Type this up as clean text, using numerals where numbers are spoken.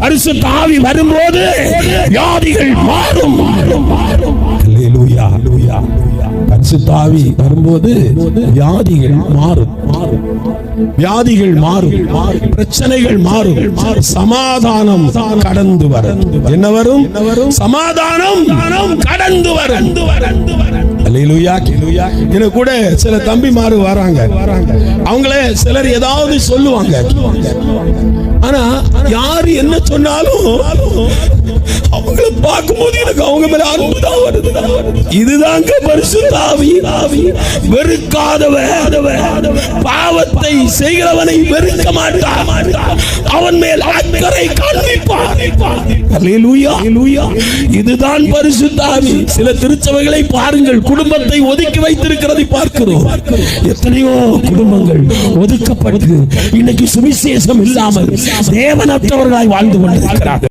பரிசுத்த ஆவி வரும்போது வியாதிகள் மாறும். அல்லேலூயா. பரிசுத்த ஆவி வரும்போது வியாதிகள் மாறும். வியாதிகள் மாறும், பிரச்சனைகள் மாறும், சமாதானம் கடந்து வரும். என்ன வரும்? சமாதானம் கடந்து வரும். அல்லேலூயா. எனக்கு கூட சில தம்பிமாரு வராங்க. அவங்களே சிலர் ஏதாவது சொல்லுவாங்க. ஆனா யாரு என்ன சொன்னாலும் அவங்களை பார்க்கும்போது எனக்கு அவங்க மேல அன்பு தான் வருது. இதுதாங்க பரிசுத்த ஆவி. வெறுக்காதவன் பாவத்தை செய்கிறவனை வெறுக்க மாட்டான், அவன் மேல் அக்கறை காண்பிப்பான். அல்லேலூயா. இதுதான் பரிசுத்த ஆவி. சில திருச்சபைகளை பாருங்கள், குடும்பத்தை ஒதுக்கி வைத்திருக்கிறதை பார்க்கிறோம். எத்தனையோ குடும்பங்கள் ஒதுக்கப்பட்டு இன்னைக்கு சுவிசேஷம் இல்லாமல் தேவனற்றவர்களாய் வாழ்ந்து கொண்டிருக்கிறார்கள்.